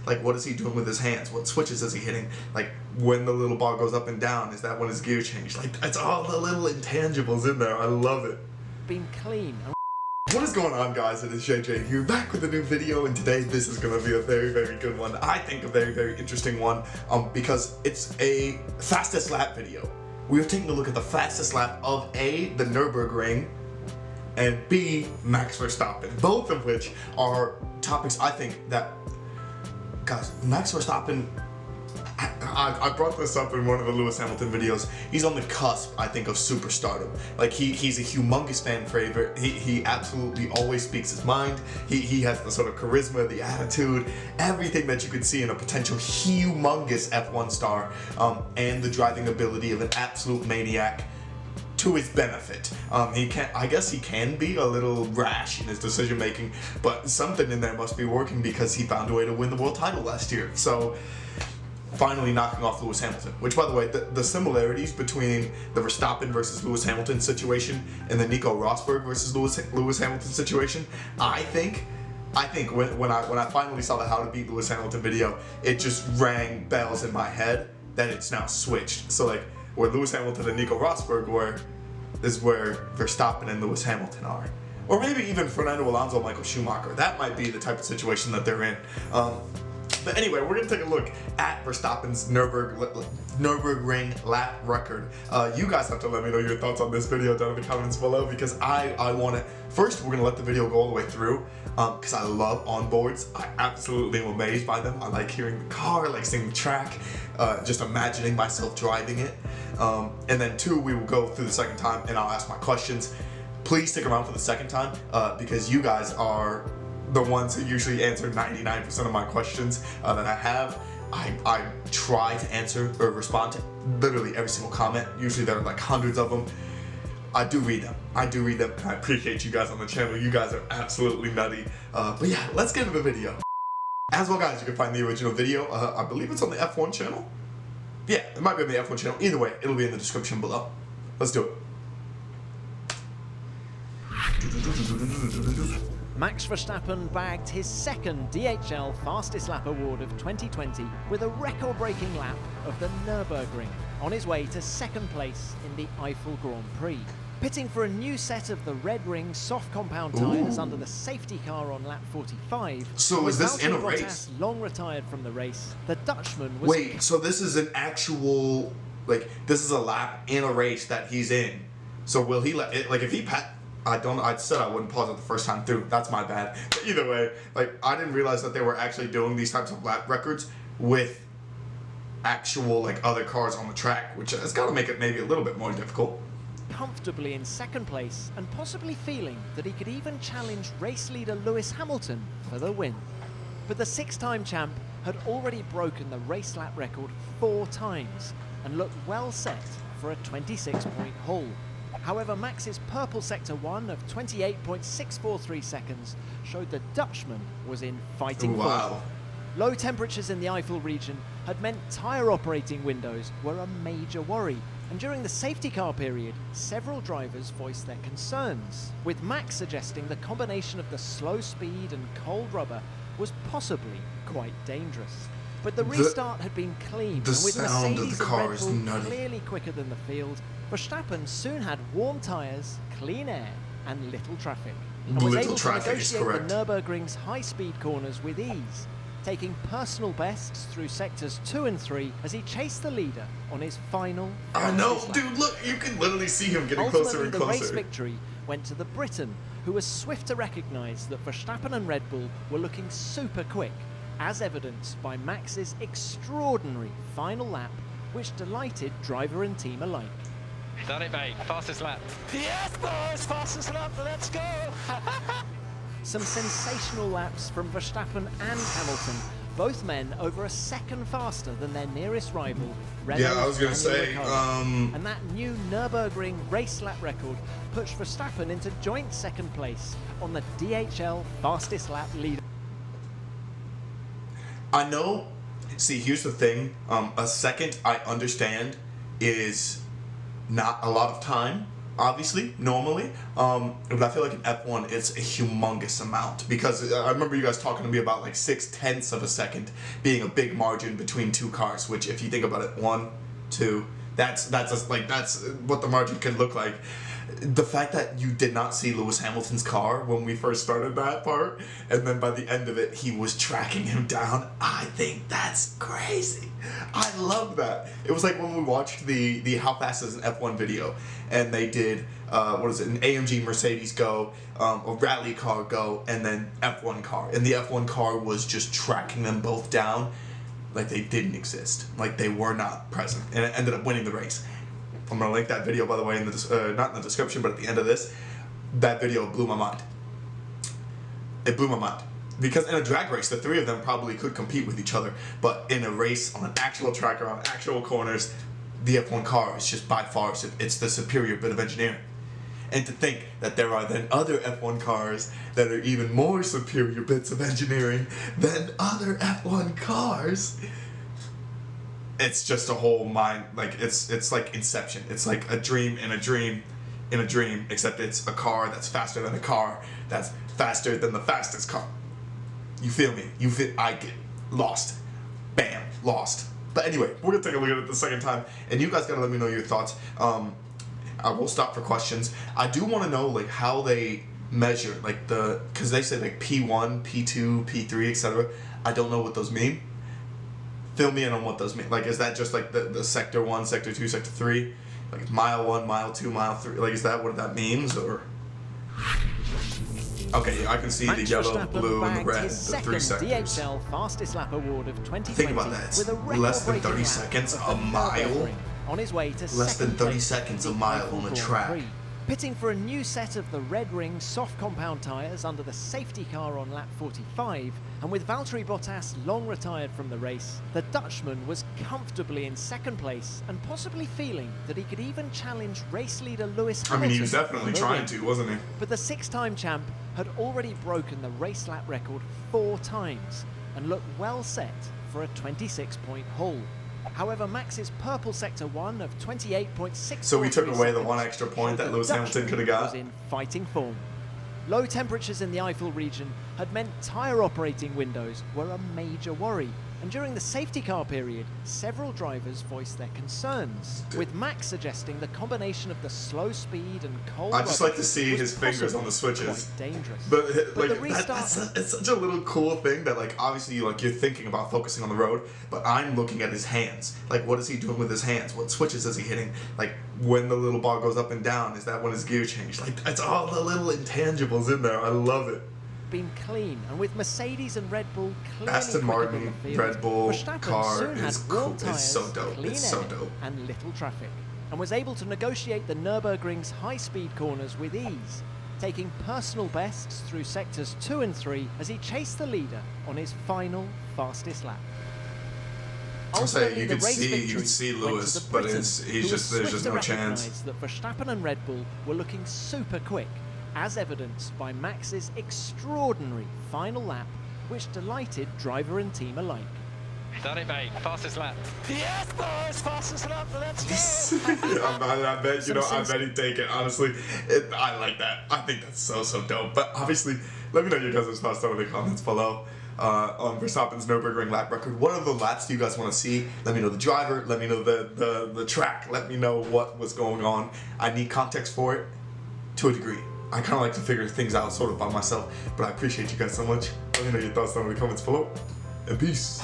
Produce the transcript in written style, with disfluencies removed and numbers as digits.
Like, what is he doing with his hands? What switches is he hitting? Like, when the little bar goes up and down, is that when his gear changed? Like, it's all the little intangibles in there. I love it. Been clean. What is going on, guys? It is JJ here, back with a new video, and today this is going to be a very, very good one. I think a very, very interesting one, because it's a fastest lap video. We are taking a look at the fastest lap of A, the Nürburgring, and B, Max Verstappen. Both of which are topics I think that, guys, Max Verstappen, I brought this up in one of the Lewis Hamilton videos. He's on the cusp, I think, of superstardom. Like, he's a humongous fan favorite. He absolutely always speaks his mind. He has the sort of charisma, the attitude, everything that you could see in a potential humongous F1 star, and the driving ability of an absolute maniac to his benefit. I guess he can be a little rash in his decision making, but something in there must be working because he found a way to win the world title last year. So, finally knocking off Lewis Hamilton, which, by the way, the similarities between the Verstappen versus Lewis Hamilton situation and the Nico Rosberg versus Lewis Hamilton situation, I think when I finally saw the How to Beat Lewis Hamilton video, it just rang bells in my head that it's now switched. So, like, where Lewis Hamilton and Nico Rosberg were, is where Verstappen and Lewis Hamilton are. Or maybe even Fernando Alonso, Michael Schumacher. That might be the type of situation that they're in. But anyway, we're going to take a look at Verstappen's Nürburgring lap record. You guys have to let me know your thoughts on this video down in the comments below, because I want it. First, we're going to let the video go all the way through, because I love onboards. I absolutely am amazed by them. I like hearing the car, I like seeing the track, just imagining myself driving it. And then two, we will go through the second time and I'll ask my questions. Please stick around for the second time, because you guys are the ones who usually answer 99% of my questions that I have. I try to answer or respond to literally every single comment. Usually there are like hundreds of them. I do read them. And I appreciate you guys on the channel. You guys are absolutely nutty. But yeah, let's get into the video. As well, guys, you can find the original video. I believe it's on the F1 channel. Yeah, it might be on the F1 channel. Either way, it'll be in the description below. Let's do it. Max Verstappen bagged his second DHL Fastest Lap Award of 2020 with a record-breaking lap of the Nürburgring on his way to second place in the Eiffel Grand Prix. Pitting for a new set of the Red Ring soft compound tyres under the safety car on lap 45. So is this in a race? Bottas long retired from the race, the Dutchman was... Wait, so this is an actual, like, this is a lap in a race that he's in. So will he let it, like, if he I said I wouldn't pause it the first time through. That's my bad. But either way, like, I didn't realize that they were actually doing these types of lap records with actual, like, other cars on the track, which has got to make it maybe a little bit more difficult. Comfortably in second place and possibly feeling that he could even challenge race leader Lewis Hamilton for the win. But the six-time champ had already broken the race lap record 4 times and looked well set for a 26-point haul. However, Max's purple sector 1 of 28.643 seconds showed the Dutchman was in fighting form. Low temperatures in the Eifel region had meant tyre operating windows were a major worry, and during the safety car period, several drivers voiced their concerns, with Max suggesting the combination of the slow speed and cold rubber was possibly quite dangerous. But the restart had been clean, and with Mercedes and Red Bull clearly quicker than the field, Verstappen soon had warm tyres, clean air, and little traffic, and was able to negotiate the Nürburgring's high-speed corners with ease, taking personal bests through sectors 2 and 3 as he chased the leader on his final. I know, dude, look, you can literally see him getting closer and closer. The race victory went to the Briton, who was swift to recognise that Verstappen and Red Bull were looking super quick, as evidenced by Max's extraordinary final lap, which delighted driver and team alike. Done it, mate. Fastest lap. Yes, boys! Fastest lap, let's go! Some sensational laps from Verstappen and Hamilton, both men over a second faster than their nearest rival, Renault's Yeah, I was going to say, and that new Nürburgring race lap record pushed Verstappen into joint second place on the DHL Fastest Lap leader. I know, see, here's the thing, a second, I understand, is not a lot of time. obviously, normally, but I feel like in F1 it's a humongous amount, because I remember you guys talking to me about like 0.6 of a second being a big margin between two cars, which if you think about it, 1, 2, that's what the margin could look like. The fact that you did not see Lewis Hamilton's car when we first started that part, and then by the end of it he was tracking him down, I think that's crazy. I love that. It was like when we watched the How Fast is an F1 video, and they did an AMG Mercedes go, a rally car go, and then F1 car, and the F1 car was just tracking them both down like they didn't exist, like they were not present, and it ended up winning the race. I'm gonna link that video, by the way, in the not in the description, but at the end of this. That video blew my mind. It blew my mind, because in a drag race, the three of them probably could compete with each other, but in a race on an actual track or on actual corners, the F1 car is just by far, it's the superior bit of engineering. And to think that there are then other F1 cars that are even more superior bits of engineering than other F1 cars. It's just a whole mind, like it's like Inception. It's like a dream in a dream in a dream, except it's a car that's faster than a car that's faster than the fastest car. You feel me? I get lost. Bam, lost. But anyway, we're gonna take a look at it the second time, and you guys gotta let me know your thoughts. I will stop for questions. I do want to know like how they measure like because they say like P1, P2, P3, etc. I don't know what those mean. Fill me in on what those mean. Like, is that just like the sector 1, sector 2, sector 3? Like mile 1, mile 2, mile 3? Like, is that what that means, or? Okay, yeah, I can see the yellow, blue, and the red, the 3 sectors. DHL fastest lap award of 2020. Think about that. With a Less than 30 seconds a mile. On his way to less than 30 seconds a mile on the track. Pitting for a new set of the Red Ring soft compound tyres under the safety car on lap 45, and with Valtteri Bottas long retired from the race, the Dutchman was comfortably in second place and possibly feeling that he could even challenge race leader Lewis Hamilton. I mean, he was definitely trying to, wasn't he? But the 6-time champ had already broken the race lap record 4 times and looked well set for a 26-point haul. However, Max's purple sector 1 of 28.6. So we took away the 1 extra point that Lewis Hamilton could have got. Was in fighting form. Low temperatures in the Eifel region had meant tyre operating windows were a major worry, and during the safety car period, several drivers voiced their concerns, with Max suggesting the combination of the slow speed and cold. I just like to see his fingers on the switches. Quite dangerous. But like the restart, it's such a little cool thing that like obviously you're thinking about focusing on the road, but I'm looking at his hands. Like, what is he doing with his hands? What switches is he hitting? Like, when the little bar goes up and down, is that when his gear changed? Like, it's all the little intangibles in there. I love it. Been clean, and with Mercedes and Red Bull clearly Aston Martin, Red Bull car is cool. It's so dope. It's so dope. And little traffic, and was able to negotiate the Nürburgring's high-speed corners with ease, taking personal bests through sectors 2 and 3 as he chased the leader on his final fastest lap. I'll say you could see Lewis, but there's just no chance. That Verstappen and Red Bull were looking super quick, as evidenced by Max's extraordinary final lap, which delighted driver and team alike. Done it, mate. Fastest lap. Yes, boys, fastest lap, let's go. I bet he'd take it, honestly. I like that. I think that's so dope. But obviously, let me know your guys' thoughts down in the comments below on Verstappen's Nürburgring lap record. What other laps do you guys want to see? Let me know the driver. Let me know the track. Let me know what was going on. I need context for it to a degree. I kind of like to figure things out sort of by myself, but I appreciate you guys so much. Let me know your thoughts down in the comments below, and peace.